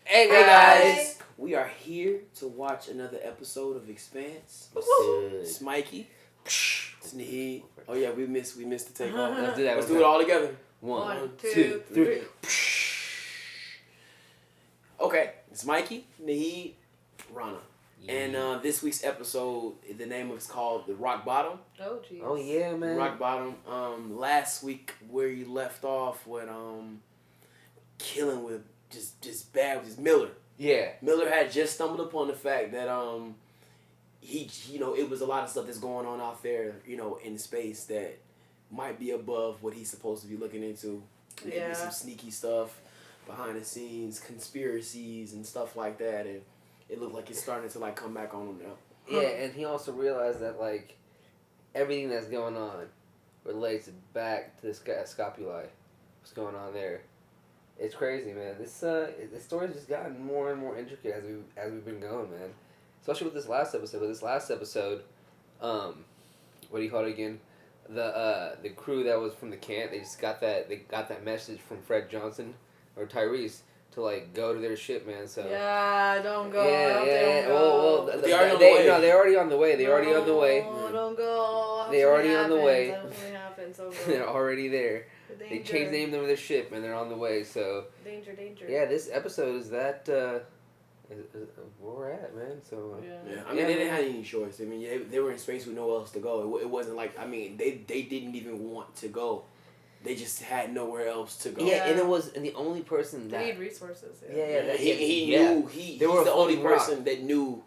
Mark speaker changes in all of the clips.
Speaker 1: Hey guys, we are here to watch another episode of Expanse. It's Mikey. It's Nahid. Oh yeah, we missed the takeoff.
Speaker 2: Let's do that.
Speaker 1: Let's do it all together.
Speaker 2: 1, 2, 3.
Speaker 1: Okay, it's Mikey, Nahid, Rana. And this week's episode, the name of it's called The Rock Bottom.
Speaker 2: Oh jeez.
Speaker 3: Oh yeah, man.
Speaker 1: Rock Bottom. Last week where you left off with killing with just bad with Miller.
Speaker 3: Yeah.
Speaker 1: Miller had just stumbled upon the fact that he it was a lot of stuff that's going on out there, in space that might be above what he's supposed to be looking into. Maybe some sneaky stuff behind the scenes, conspiracies and stuff like that, and it looked like it's starting to come back on him now.
Speaker 3: Yeah, and he also realized that everything that's going on relates back to this guy Scopuli. What's going on there? It's crazy, man. This story's just gotten more and more intricate as we've been going, man. Especially with this last episode. What do you call it again? The crew that was from the camp, they got that message from Fred Johnson or Tyrese to go to their ship, man. So
Speaker 2: yeah, don't go.
Speaker 3: Yeah.
Speaker 2: Don't go.
Speaker 3: They're already on the way.
Speaker 2: No, don't go.
Speaker 3: They're already on the way.
Speaker 2: That happens. So
Speaker 3: They're already there.
Speaker 2: Danger.
Speaker 3: They changed the name of their ship and they're on the way. So
Speaker 2: Danger.
Speaker 3: yeah, this episode is that is where we're at, man. So
Speaker 1: yeah. I mean, they didn't have any choice. I mean, they were in space with nowhere else to go. It wasn't they didn't even want to go. They just had nowhere else to go.
Speaker 3: Yeah, and the only person that
Speaker 2: they need resources.
Speaker 1: He knew he's the only person that knew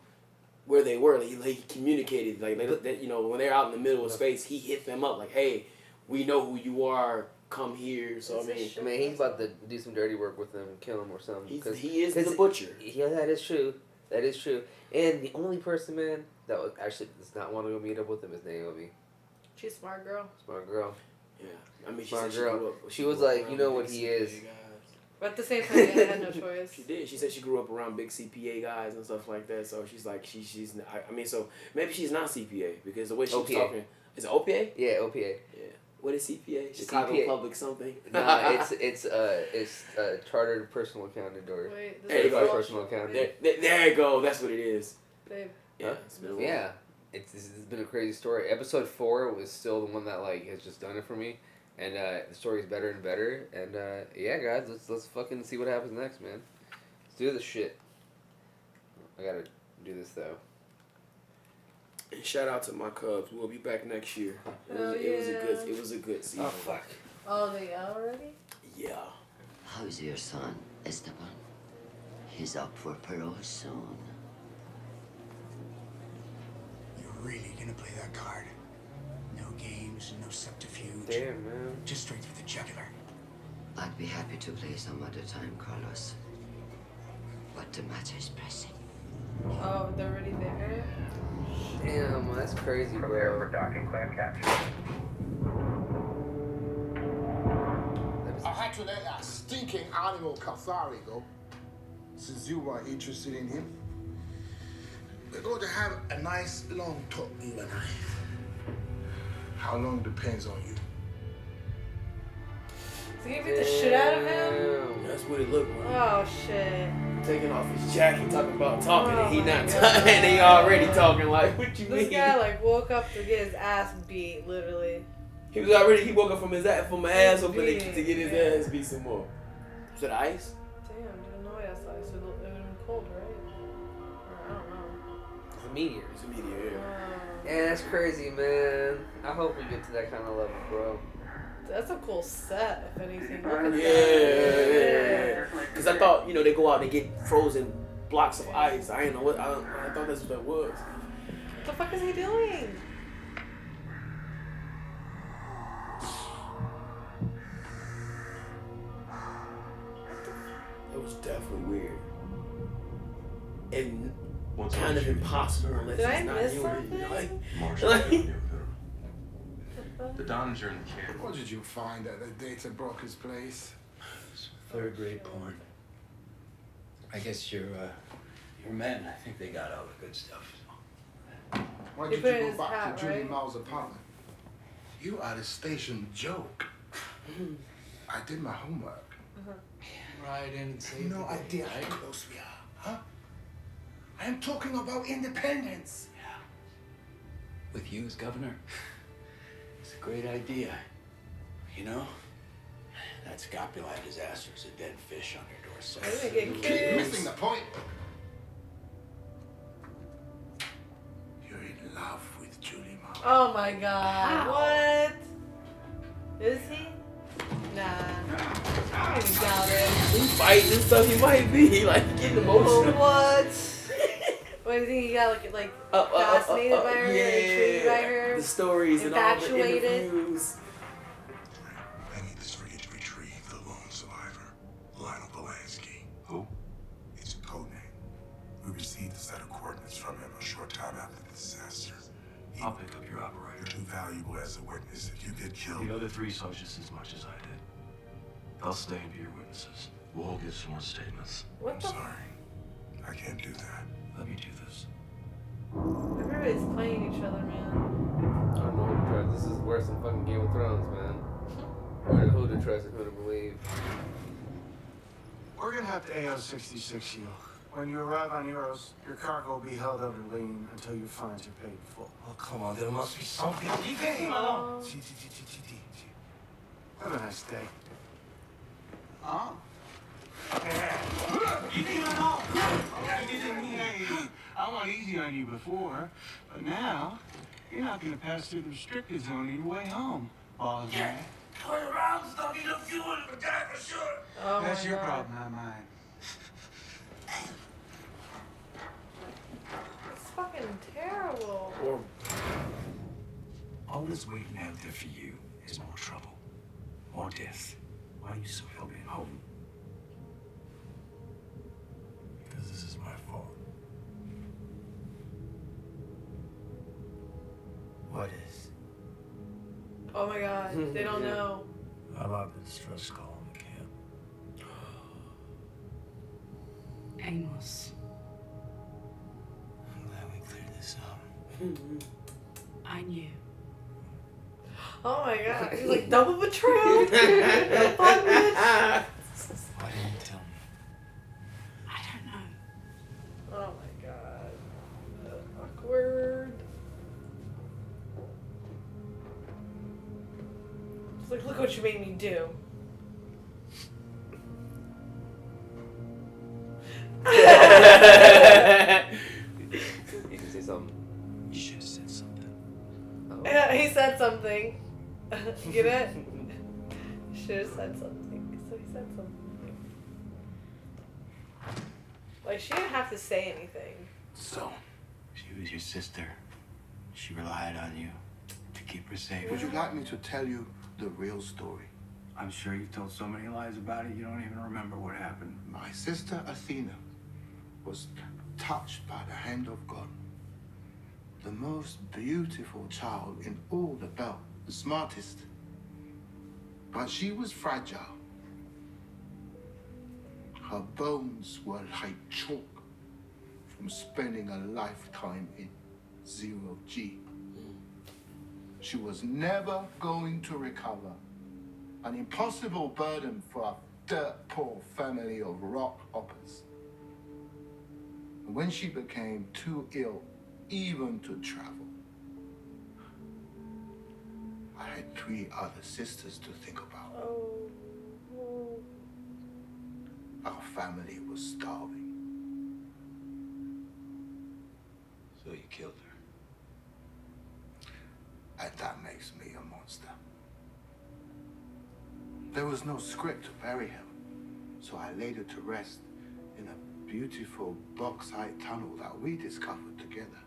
Speaker 1: where they were. He communicated when they're out in the middle of space, he hit them up hey, we know who you are. Come here. So
Speaker 3: he's about to do some dirty work with them, kill him or something.
Speaker 1: He is the butcher.
Speaker 3: Yeah, that is true. And the only person, man, that would actually does not want to go meet up with him is Naomi.
Speaker 2: She's a smart girl.
Speaker 1: Yeah, I mean,
Speaker 3: smart girl. She was like, you know what he is.
Speaker 2: But at the same time, I had no choice.
Speaker 1: She did. She said she grew up around big CPA guys and stuff like that. So she's like, she's. I mean, so maybe she's not CPA because the way she was talking. Is it OPA?
Speaker 3: Yeah, OPA.
Speaker 1: Yeah. What is CPA? Chicago
Speaker 3: CPA.
Speaker 1: Public something.
Speaker 3: Nah, it's chartered personal accountant or
Speaker 1: certified
Speaker 3: personal accountant.
Speaker 1: There you go. That's what it is.
Speaker 2: Babe.
Speaker 1: Yeah.
Speaker 3: Yeah. It's been a crazy story. Episode 4 was still the one that has just done it for me, and the story's better and better. And yeah, guys, let's fucking see what happens next, man. Let's do this shit. I gotta do this though.
Speaker 1: And shout out to my Cubs. We'll be back next year. It was a good season.
Speaker 3: Oh fuck.
Speaker 2: Oh, they out already?
Speaker 1: Yeah.
Speaker 4: How's your son, Esteban? He's up for parole soon.
Speaker 5: You're really gonna play that card? No games, no subterfuge.
Speaker 3: Damn, man.
Speaker 5: Just straight for the jugular.
Speaker 4: I'd be happy to play some other time, Carlos. But the matter is pressing.
Speaker 2: Oh, they're already there?
Speaker 3: Damn, that's crazy, bro.
Speaker 6: Prepare for docking clam capture.
Speaker 7: I had to let that stinking animal Catharigo, since you were interested in him. We're going to have a nice long talk, you and I. How long depends on you.
Speaker 2: Is he gonna beat the shit out of him?
Speaker 1: That's what it looked like.
Speaker 2: Oh shit.
Speaker 1: Taking off his jacket, talking, and he not talking, and they already talking what you mean?
Speaker 2: This guy woke up to get his ass beat, literally.
Speaker 1: He woke up from his ass open to get his ass beat some more. Was it ice?
Speaker 2: Damn, didn't know that's ice. It would have been cold, right? Or I don't know.
Speaker 3: It's a meteor.
Speaker 1: It's a meteor,
Speaker 3: Yeah, that's crazy, man. I hope we get to that kind of level, bro.
Speaker 2: That's a cool set, if anything.
Speaker 1: Yeah. Because I thought, they go out and they get frozen blocks of ice. I didn't know what. I thought that's what that was.
Speaker 2: What the fuck is he doing?
Speaker 1: It was definitely weird. And kind of impossible unless
Speaker 2: Did
Speaker 1: it's
Speaker 2: I
Speaker 1: not
Speaker 2: miss
Speaker 1: you.
Speaker 2: something?
Speaker 6: Martian. The Dons are in the camp.
Speaker 7: What did you find at the data broker's place?
Speaker 8: Third grade porn. I guess your men, I think they got all the good stuff.
Speaker 7: Why
Speaker 2: He
Speaker 7: did
Speaker 2: put it in
Speaker 7: you
Speaker 2: his
Speaker 7: go back
Speaker 2: hat,
Speaker 7: to Julie
Speaker 2: right?
Speaker 7: Miles' apartment? You are the station joke. I did my homework.
Speaker 8: ride in and save
Speaker 7: No
Speaker 8: the day,
Speaker 7: idea
Speaker 8: right?
Speaker 7: how close we are, huh? I am talking about independence.
Speaker 8: Yeah. With you as governor, it's a great idea. You know, that Scopuli disaster is a dead fish on your doorstep.
Speaker 2: Are they getting
Speaker 7: Keep
Speaker 2: kids?
Speaker 7: missing the point. You're in love with Julie, Mom.
Speaker 2: Oh my god. What? Is he? Nah. I don't even doubt it.
Speaker 1: He fighting and stuff. He might be like getting emotional.
Speaker 2: What? What do you think he got like fascinated by her, intrigued by her?
Speaker 1: The stories and all the
Speaker 2: Infatuated?
Speaker 1: interviews.
Speaker 9: I need this rig to retrieve the lone survivor, Lionel Polanski.
Speaker 6: Who?
Speaker 9: It's a code name. We received a set of coordinates from him a short time after the disaster.
Speaker 6: I'll pick up your operator.
Speaker 9: You're too valuable as a witness. If you get killed,
Speaker 6: The other three saw just as much as I did. They'll stay and be your witnesses. We'll all get some more statements.
Speaker 2: What
Speaker 9: I'm
Speaker 2: the?
Speaker 9: sorry. I can't do that.
Speaker 6: Let me do this.
Speaker 2: Everybody's playing each other, man.
Speaker 3: I don't know who to trust. This is worse than fucking Game of Thrones, man. Who to trust and who to believe.
Speaker 10: We're gonna have to AO-66 you. When you arrive on Euros, your cargo will be held up in lien until your fines are paid in full.
Speaker 9: Oh, come on. There must be something.
Speaker 2: Oh.
Speaker 10: Have a nice day.
Speaker 7: Huh?
Speaker 10: You didn't know. I went easy on you before, but now you're not gonna pass through the restricted zone on your way home, balls man.
Speaker 7: Turn around, stop me the fuel in the guy for sure.
Speaker 2: Oh
Speaker 10: That's
Speaker 2: my
Speaker 10: your
Speaker 2: God.
Speaker 10: problem, not mine.
Speaker 2: It's fucking terrible.
Speaker 1: Or
Speaker 8: All that's waiting out there for you is more trouble, more death. Why are you so hell-bent home?
Speaker 9: Because this is my fault.
Speaker 8: What is?
Speaker 2: Oh my god. They don't know.
Speaker 9: I locked the distress call in the camp.
Speaker 11: Amos,
Speaker 8: I'm glad we cleared this up.
Speaker 11: I knew.
Speaker 2: Oh my god. He's like double betrayal. No fun, bitch.
Speaker 8: Why didn't you tell me?
Speaker 11: I don't know.
Speaker 2: Oh my god. Awkward. It's like, look what you made me do.
Speaker 3: You can say something.
Speaker 8: You should have said something.
Speaker 3: Oh.
Speaker 2: Yeah, he said something. Get it? Should have said something. So he said something. Like, she didn't have to say anything.
Speaker 8: So, she was your sister. She relied on you to keep her safe.
Speaker 7: Would you like me to tell you the real story?
Speaker 8: I'm sure you've told so many lies about it, you don't even remember what happened.
Speaker 7: My sister Athena was touched by the hand of God. The most beautiful child in all the belt, the smartest. But she was fragile. Her bones were like chalk from spending a lifetime in 0G. She was never going to recover. An impossible burden for a dirt poor family of rock hoppers. When she became too ill even to travel, I had 3 other sisters to think about.
Speaker 2: Oh.
Speaker 7: Our family was starving.
Speaker 8: So you killed her.
Speaker 7: And that makes me a monster. There was no script to bury her, so I laid her to rest in a beautiful bauxite tunnel that we discovered together.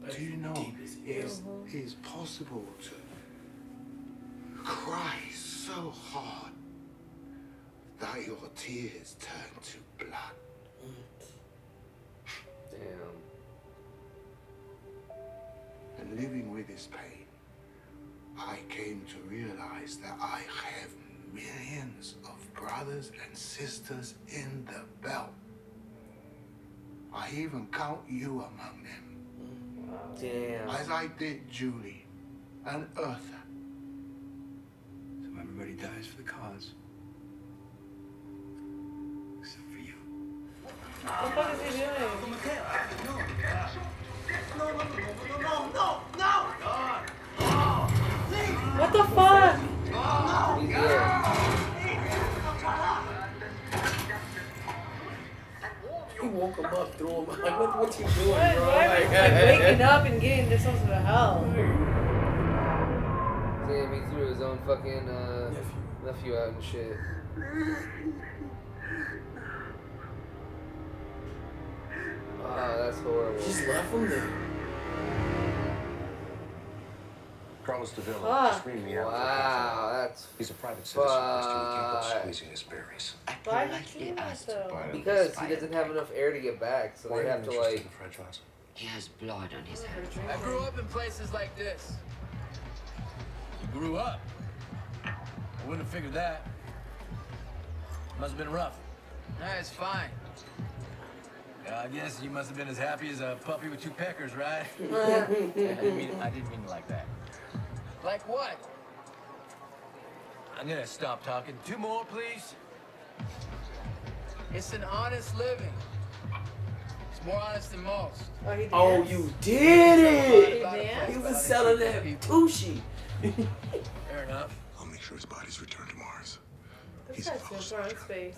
Speaker 7: Do you know it's possible to cry so hard that your tears turn to blood?
Speaker 3: Damn.
Speaker 7: And living with this pain, I came to realize that I have millions of brothers and sisters in the belt. I even count you among them.
Speaker 3: Damn.
Speaker 7: As I did Julie and Eartha.
Speaker 8: So everybody dies for the cause.
Speaker 2: What the fuck is he doing?
Speaker 12: Uncle Mateo. No.
Speaker 2: What the fuck?
Speaker 3: He's here.
Speaker 1: He woke him up, threw him like, what you doing,
Speaker 2: What?
Speaker 1: bro?
Speaker 2: Why are like waking up and getting themselves to hell?
Speaker 3: Damn, he threw his own fucking nephew out and shit. Wow, that's horrible.
Speaker 1: Just left him there.
Speaker 6: Carlos de Villa
Speaker 2: Fuck.
Speaker 6: screened me out.
Speaker 3: Wow, that's
Speaker 6: He's a private citizen. He can't go squeezing his berries.
Speaker 2: Why did he do that though?
Speaker 3: because he doesn't have enough air to get back, so they have to like.
Speaker 4: He has blood on his hands.
Speaker 13: I grew up in places like this. You grew up? I wouldn't have figured that. Must have been rough. Nah, it's fine. I guess you must have been as happy as a puppy with 2 peckers, right? I didn't mean it like that. Like what? I'm gonna stop talking. 2 more, please. It's an honest living. It's more honest than most.
Speaker 2: Oh, he did.
Speaker 1: Oh, you did it!
Speaker 2: He danced?
Speaker 1: He was selling that Gucci.
Speaker 13: Fair enough.
Speaker 9: I'll make sure his body's returned to Mars.
Speaker 2: This guy's super in space.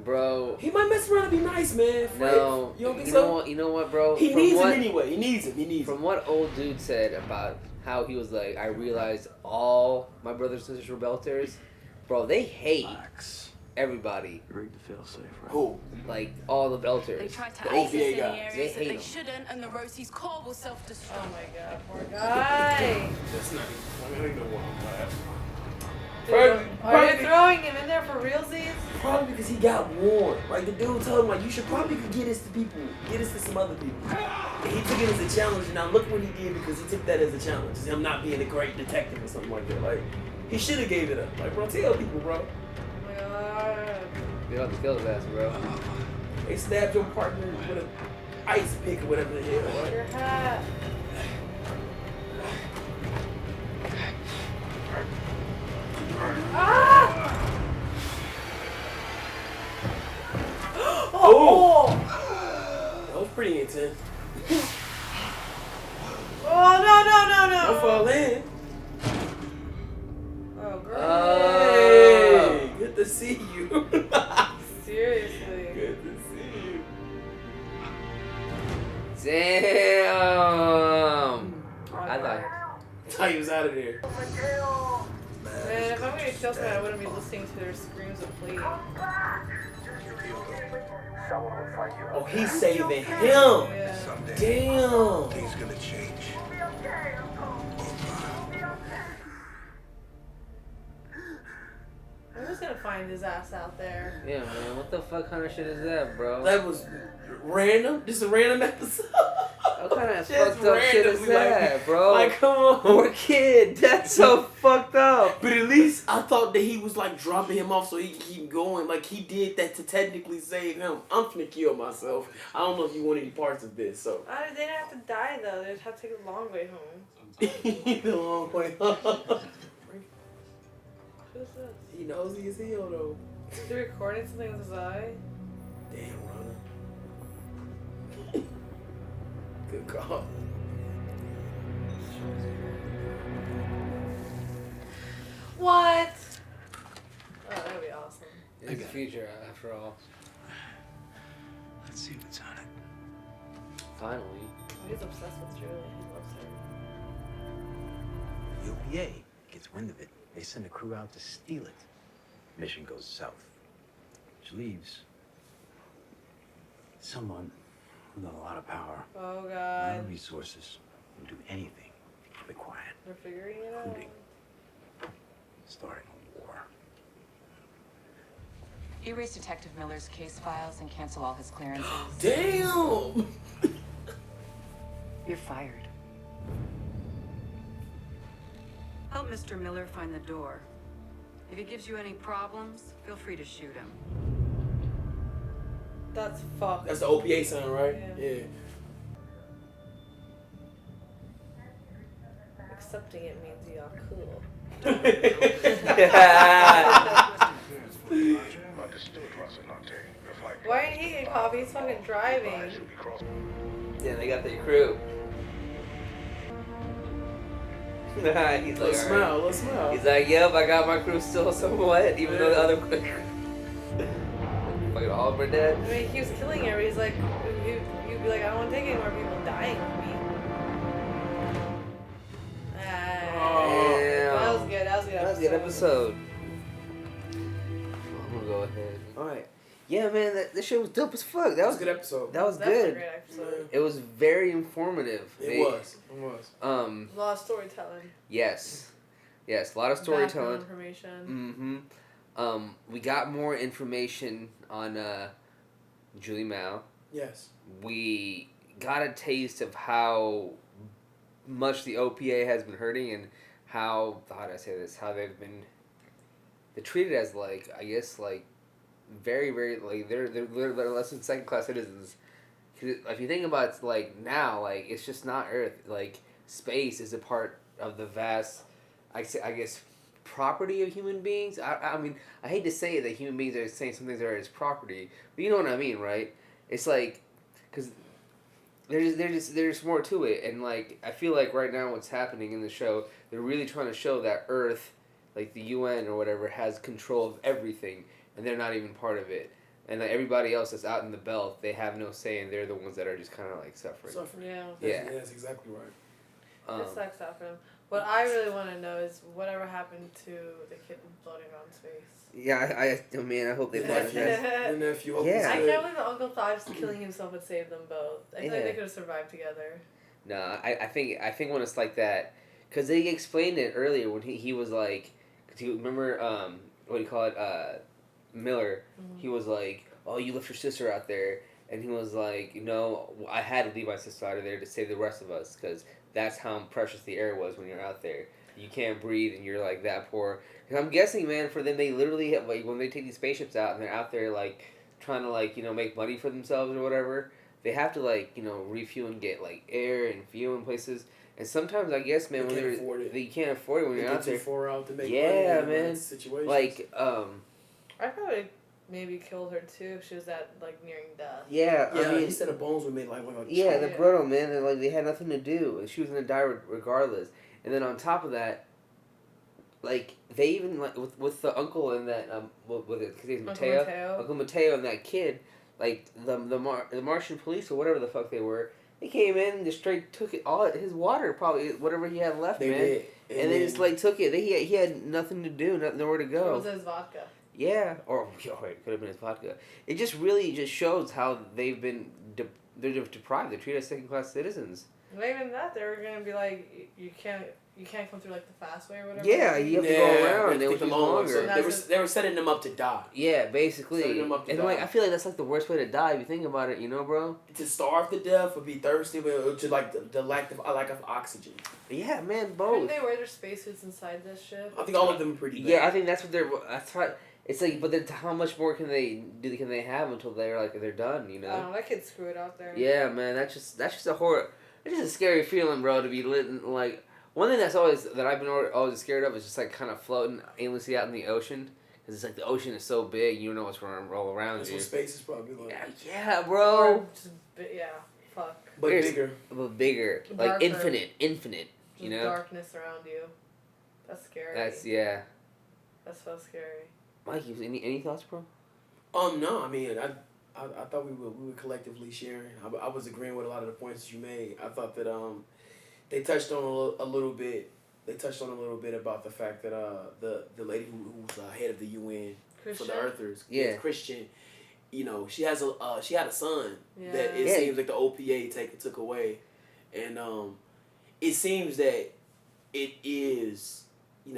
Speaker 3: Bro.
Speaker 1: He might mess around and be nice, man.
Speaker 3: No.
Speaker 1: You don't think so?
Speaker 3: You know what, bro?
Speaker 1: He needs him anyway. He needs him.
Speaker 3: From what old dude said about how he was like, I realized all my brothers and sisters were belters. Bro, they hate everybody.
Speaker 6: Rigged to fail safe, right?
Speaker 1: Who?
Speaker 3: Like all the belters.
Speaker 14: They tried to
Speaker 1: The
Speaker 14: ice us
Speaker 1: OVA
Speaker 14: in
Speaker 1: guys.
Speaker 14: the areas
Speaker 3: They
Speaker 14: that
Speaker 3: hate
Speaker 14: they
Speaker 3: them.
Speaker 14: shouldn't, and the Rosie's core will self-destruct.
Speaker 2: Oh my god, poor guy.
Speaker 1: That's not even. I don't even know why I'm laughing.
Speaker 2: Are you throwing him in there for realsies?
Speaker 1: Probably because he got warned. Like the dude told him, like, you should probably get this to people, get this to some other people. And he took it as a challenge, and now look what he did because he took that as a challenge. It's him not being a great detective or something like that. Like, he should have gave it up. Like, bro, tell people, bro.
Speaker 2: Oh my god.
Speaker 3: You don't have to kill his ass, bro.
Speaker 1: They stabbed your partner with an ice pick or whatever the hell.
Speaker 2: Your
Speaker 1: Right?
Speaker 2: hat. Ah!
Speaker 1: Oh! That was pretty intense.
Speaker 2: Oh, no.
Speaker 1: Don't fall in.
Speaker 2: Oh, great.
Speaker 1: Hey, good to see you.
Speaker 2: Seriously.
Speaker 1: Good to see you.
Speaker 3: Damn. I
Speaker 1: thought he was out of there.
Speaker 2: Man, if I'm gonna kill someone, I wouldn't be listening to their screams of plead.
Speaker 1: Oh, he's saving him.
Speaker 2: Yeah.
Speaker 1: Damn.
Speaker 9: Things gonna change.
Speaker 2: I'm just gonna find his ass out there.
Speaker 3: Yeah, man. What the fuck kind of shit is that, bro?
Speaker 1: That was random. Just a random episode.
Speaker 3: What kind of
Speaker 1: Just
Speaker 3: fucked up shit is
Speaker 1: randomly, like-
Speaker 3: that, bro?
Speaker 1: Like, come on.
Speaker 3: We're kids. That's so fucked up.
Speaker 1: But at least I thought that he was like dropping him off so he could keep going. Like he did that to technically save him. I'm finna kill myself. I don't know if you want any parts of this, so.
Speaker 2: They didn't have to die though. They just have to take a long way home.
Speaker 1: The long way home.
Speaker 2: Who's this?
Speaker 1: He knows he is healed though.
Speaker 2: Is he recording something with his eye?
Speaker 1: Damn, Ronna. Good call.
Speaker 2: What? Oh, that'd be awesome.
Speaker 3: It's the future, after all.
Speaker 8: Let's see what's on it.
Speaker 3: Finally.
Speaker 2: He's obsessed with Julie. He loves her.
Speaker 8: The OPA gets wind of it. They send a crew out to steal it. Mission goes south. Which leaves someone with a lot of power.
Speaker 2: Oh
Speaker 8: A lot
Speaker 2: god.
Speaker 8: of resources. Will do anything to keep it quiet.
Speaker 2: They're figuring it out.
Speaker 8: Including starting a war.
Speaker 15: Erase Detective Miller's case files and cancel all his clearances.
Speaker 1: Damn!
Speaker 15: You're fired.
Speaker 11: Help Mr. Miller find the door. If he gives you any problems, feel free to shoot him.
Speaker 2: That's fucked.
Speaker 1: That's the OPA sign, right? Yeah.
Speaker 2: Accepting it means you are cool. Why ain't he getting coffee? He's fucking driving.
Speaker 3: Yeah, they got their crew. He's like,
Speaker 1: let's smile, let's smile.
Speaker 3: He's like, yep, I got my crew still somewhat, even though the other fucking all of them are dead.
Speaker 2: I mean, he was killing everybody. He's like, you'd be like, I don't want to take any more people dying with me. That was good. That was a good
Speaker 3: episode. I'm gonna go ahead. Alright. Yeah, man, that shit was dope as fuck. That was
Speaker 1: a good episode.
Speaker 3: That was
Speaker 2: That's
Speaker 3: good.
Speaker 2: a great episode.
Speaker 3: It was very informative.
Speaker 1: It was.
Speaker 2: A lot of storytelling.
Speaker 3: Yes, a lot of storytelling.
Speaker 2: Background information.
Speaker 3: We got more information on Julie Mao.
Speaker 1: Yes.
Speaker 3: We got a taste of how much the OPA has been hurting and how do I say this? How they're treated as like, I guess, like very, very, like they're less than second class citizens. If you think about it, like now, like it's just not Earth. Like space is a part of the vast, I guess, property of human beings. I mean, I hate to say that human beings are saying some things are its property, but you know what I mean, right? It's like, because there's more to it, and like I feel like right now what's happening in the show, they're really trying to show that Earth, like the UN or whatever, has control of everything, and they're not even part of it. And like everybody else that's out in the belt, they have no say, and they're the ones that are just kind of like suffering.
Speaker 2: Yeah.
Speaker 1: That's exactly right.
Speaker 2: It sucks out for them. What I really want to know is whatever happened to the kitten floating on space.
Speaker 3: Yeah, I hope they find
Speaker 1: the nephew.
Speaker 3: Yeah.
Speaker 2: I can't believe that Uncle Five's killing himself would save them both. I feel like they could have survived together.
Speaker 3: No, I think when it's like that, because they explained it earlier when he was like, cause you remember what do you call it, Miller. Mm-hmm. He was like, oh, you left your sister out there, and he was like, I had to leave my sister out of there to save the rest of us, because that's how precious the air was when you're out there. You can't breathe, and you're like that poor. And I'm guessing, man, for them, they literally have, like, when they take these spaceships out and they're out there like trying to like make money for themselves or whatever, they have to like refuel and get like air and fuel in places. And sometimes I guess, man, when you can't afford it when you're out there.
Speaker 1: Too out to make
Speaker 3: yeah,
Speaker 1: money
Speaker 3: man.
Speaker 1: Situations.
Speaker 3: Like
Speaker 2: I probably maybe killed her too. She was at like nearing death.
Speaker 3: Yeah, I mean,
Speaker 1: he said her bones were made like
Speaker 3: yeah, the brittle, man, and like they had nothing to do, and she was gonna die regardless. And then on top of that, like they even like with the uncle and that with it, cause he's Mateo, Uncle Mateo and that kid, like the Martian police or whatever the fuck they were, they came in and just straight took it all his water, probably whatever he had left,
Speaker 1: they
Speaker 3: man.
Speaker 1: Did.
Speaker 3: And they just like took it. He had nothing to do, nowhere to go.
Speaker 2: It was his vodka.
Speaker 3: Yeah, or it could have been his vodka. It just really just shows how they've been they're deprived. They're treated as second class citizens.
Speaker 2: Not even that, they were gonna be like, you can't come through like the fast way or whatever.
Speaker 3: Yeah, you have to go around. They were longer.
Speaker 1: They were setting them up to die.
Speaker 3: Yeah, basically.
Speaker 1: Setting them up to
Speaker 3: and
Speaker 1: die.
Speaker 3: like I feel like that's like the worst way to die if you think about it, bro.
Speaker 1: To starve to death or be thirsty, or to like the lack of oxygen.
Speaker 3: Yeah, man, both.
Speaker 2: Couldn't they wear their spacesuits inside this ship?
Speaker 1: I think all of them are pretty bad.
Speaker 3: Yeah, I think that's what that's right. It's like, but then how much more can they have until they're done?
Speaker 2: Oh, that kid's screwed out there.
Speaker 3: Yeah, man, that's just a horror. It's just a scary feeling, bro, to be lit. Like one thing that I've been always scared of is just like kind of floating aimlessly out in the ocean, because it's like the ocean is so big, you don't know what's going to roll around
Speaker 1: that's
Speaker 3: you.
Speaker 1: That's what space is probably like.
Speaker 3: Yeah, bro.
Speaker 2: Or just, fuck.
Speaker 1: But bigger.
Speaker 3: But bigger, like
Speaker 2: darker.
Speaker 3: infinite.
Speaker 2: Just darkness around you. That's scary.
Speaker 3: That's
Speaker 2: so scary.
Speaker 3: Mikey, any thoughts, bro?
Speaker 1: No, I mean, I thought we were collectively sharing. I was agreeing with a lot of the points you made. I thought that they touched on a little bit. They touched on a little bit about the fact that the lady who's head of the UN
Speaker 2: Christian?
Speaker 1: for the Earthers,
Speaker 3: yeah,
Speaker 1: Christian. She had a son that it seems like the OPA took away, and it seems that it is.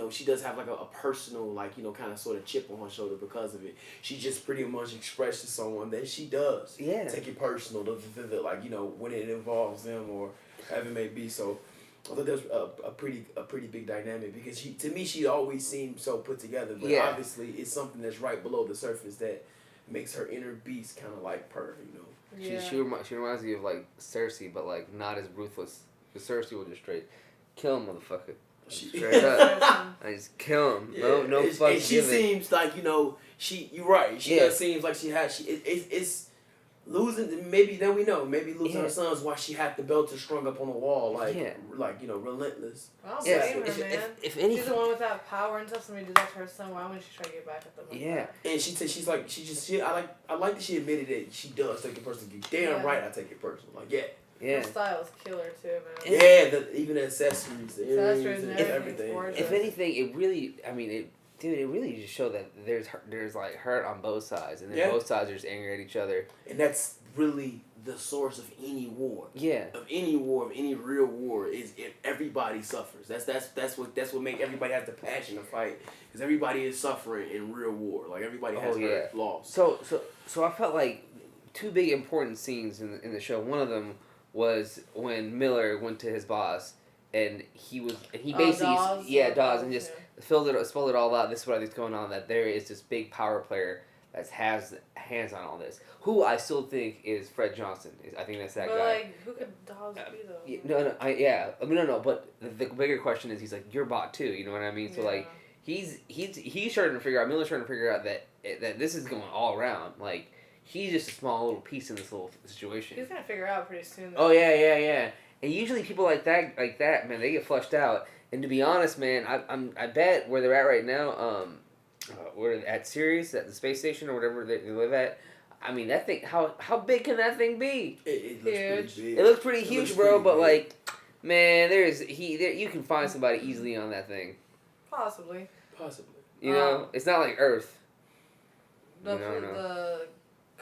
Speaker 1: She does have like a personal, kind of sort of chip on her shoulder because of it. She just pretty much expressed to someone that she does take it personal, when it involves them or whatever it may be. So I thought that was a pretty big dynamic, because to me she always seemed so put together, but obviously it's something that's right below the surface that makes her inner beast kind of like purr.
Speaker 2: Yeah.
Speaker 3: She reminds me of like Cersei, but like not as ruthless. Because Cersei would just straight kill him, motherfucker. Straight up. I just kill him.
Speaker 1: Yeah.
Speaker 3: No fucks
Speaker 1: And she
Speaker 3: given.
Speaker 1: seems like, you know, you're right. She does seems like she has, it's losing, maybe, then we know, maybe losing her sons why she had the belt strung up on the wall, like, you know, relentless.
Speaker 2: I don't blame her, man.
Speaker 3: If anything,
Speaker 2: she's the one with that power and stuff, somebody did that to her son, why wouldn't she try to get back at them?
Speaker 1: Yeah. And she's like, I like that she admitted that she does take it personally. Damn right I take it personally. Like,
Speaker 2: Her style is killer too, man.
Speaker 1: Yeah, even the accessories, the earrings, and everything.
Speaker 3: If anything, it really, I mean, it really just showed that there's like hurt on both sides, and then both sides are just angry at each other.
Speaker 1: And that's really the source of any war.
Speaker 3: Yeah.
Speaker 1: Of any real war is if everybody suffers. That's what makes everybody have the passion to fight, because everybody is suffering in real war. Like everybody has hurt, loss.
Speaker 3: So I felt like two big important scenes in the show. One of them was when Miller went to his boss, and he basically Dawes, and just spelled it all out. This is what I think's going on. That there is this big power player that has hands on all this. Who I still think is Fred Johnson. I think that's that guy.
Speaker 2: But like, who could Dawes be though?
Speaker 3: No. But the bigger question is, he's like, you're bot too. You know what I mean? So like, he's starting to figure out. Miller's trying to figure out that this is going all around. Like, he's just a small little piece in this little situation.
Speaker 2: He's gonna figure out pretty soon.
Speaker 3: Oh yeah. And usually people like that, man, they get flushed out. And to be honest, man, I bet where they're at right now, where at Sirius, at the space station or whatever they live at. I mean, that thing. How big can that thing be?
Speaker 1: It looks pretty big.
Speaker 3: It looks pretty huge, bro. But like, man, you can find somebody easily on that thing.
Speaker 2: Possibly.
Speaker 3: You know, it's not like Earth.
Speaker 2: The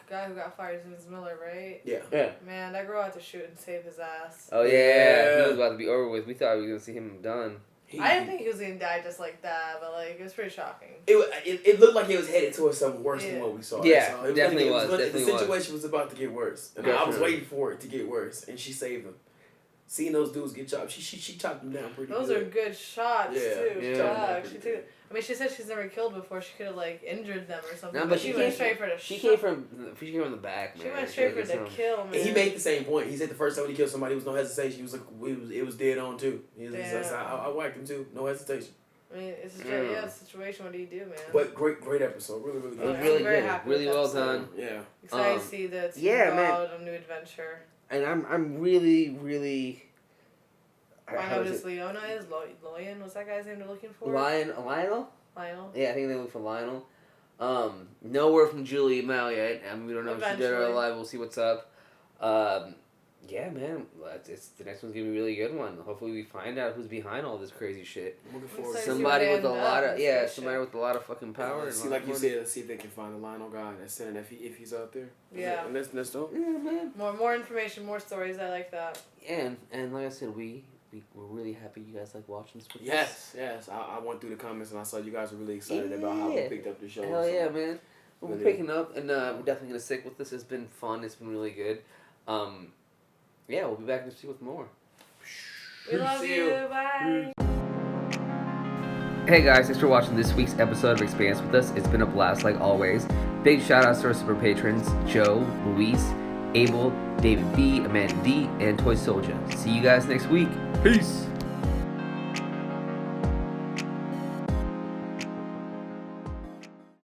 Speaker 2: guy who got fired is Miller, right?
Speaker 3: Yeah.
Speaker 2: Man, that girl had to shoot and save his ass.
Speaker 3: Oh yeah, he was about to be over with. We thought we were gonna see him done.
Speaker 2: I didn't think he was gonna die just like that, but like it was pretty shocking.
Speaker 1: It looked like he was headed towards something worse than what we saw.
Speaker 3: Yeah,
Speaker 1: so it
Speaker 3: definitely
Speaker 1: the situation was about to get worse, and I was waiting for it to get worse, and she saved him. Seeing those dudes get chopped, she chopped them down pretty good.
Speaker 2: Those are good shots too.
Speaker 1: Yeah.
Speaker 2: I mean, she said she's never killed before. She could have like injured them or something.
Speaker 3: No, but
Speaker 2: she went straight for the.
Speaker 3: She came from the back, man.
Speaker 2: She went straight for the kill, man.
Speaker 1: And he made the same point. He said the first time he killed somebody, was no hesitation. He was like, it was dead on too. He was like, I whacked him too, no hesitation.
Speaker 2: I mean, it's a situation. What do you do, man?
Speaker 1: But great episode, really good.
Speaker 3: It was really good, really well done.
Speaker 1: Yeah.
Speaker 2: Excited to see that. On a new adventure.
Speaker 3: And I'm really.
Speaker 2: Find out who Leona is. Loyan, what's that guy's name they're looking for?
Speaker 3: Lionel?
Speaker 2: Lionel.
Speaker 3: Yeah, I think they look for Lionel. No word from Julie Mal yet. I mean, we don't know if she's dead or alive. We'll see what's up. Yeah, man. The next one's gonna be a really good one. Hopefully, we find out who's behind all this crazy shit.
Speaker 1: I'm looking forward.
Speaker 3: Somebody with a lot of somebody with a lot of fucking power.
Speaker 1: See, like you said, let's see if they can find the Lionel guy that's saying if he's out there.
Speaker 2: Yeah.
Speaker 1: And that's dope.
Speaker 3: Yeah, man.
Speaker 2: More information, more stories. I like that.
Speaker 3: And like I said, we're really happy you guys like watching this with
Speaker 1: us. Yes. I went through the comments and I saw you guys were really excited about how we picked up the show.
Speaker 3: Hell yeah, man. We're picking up, and we're definitely going to stick with this. It's been fun. It's been really good. Yeah, we'll be back next week with more.
Speaker 2: We love you. Bye.
Speaker 3: Hey guys, thanks for watching this week's episode of Expanse with us. It's been a blast like always. Big shout outs to our super patrons, Joe, Luis, Abel, David B, Amanda D, and Toy Soldier. See you guys next week. Peace.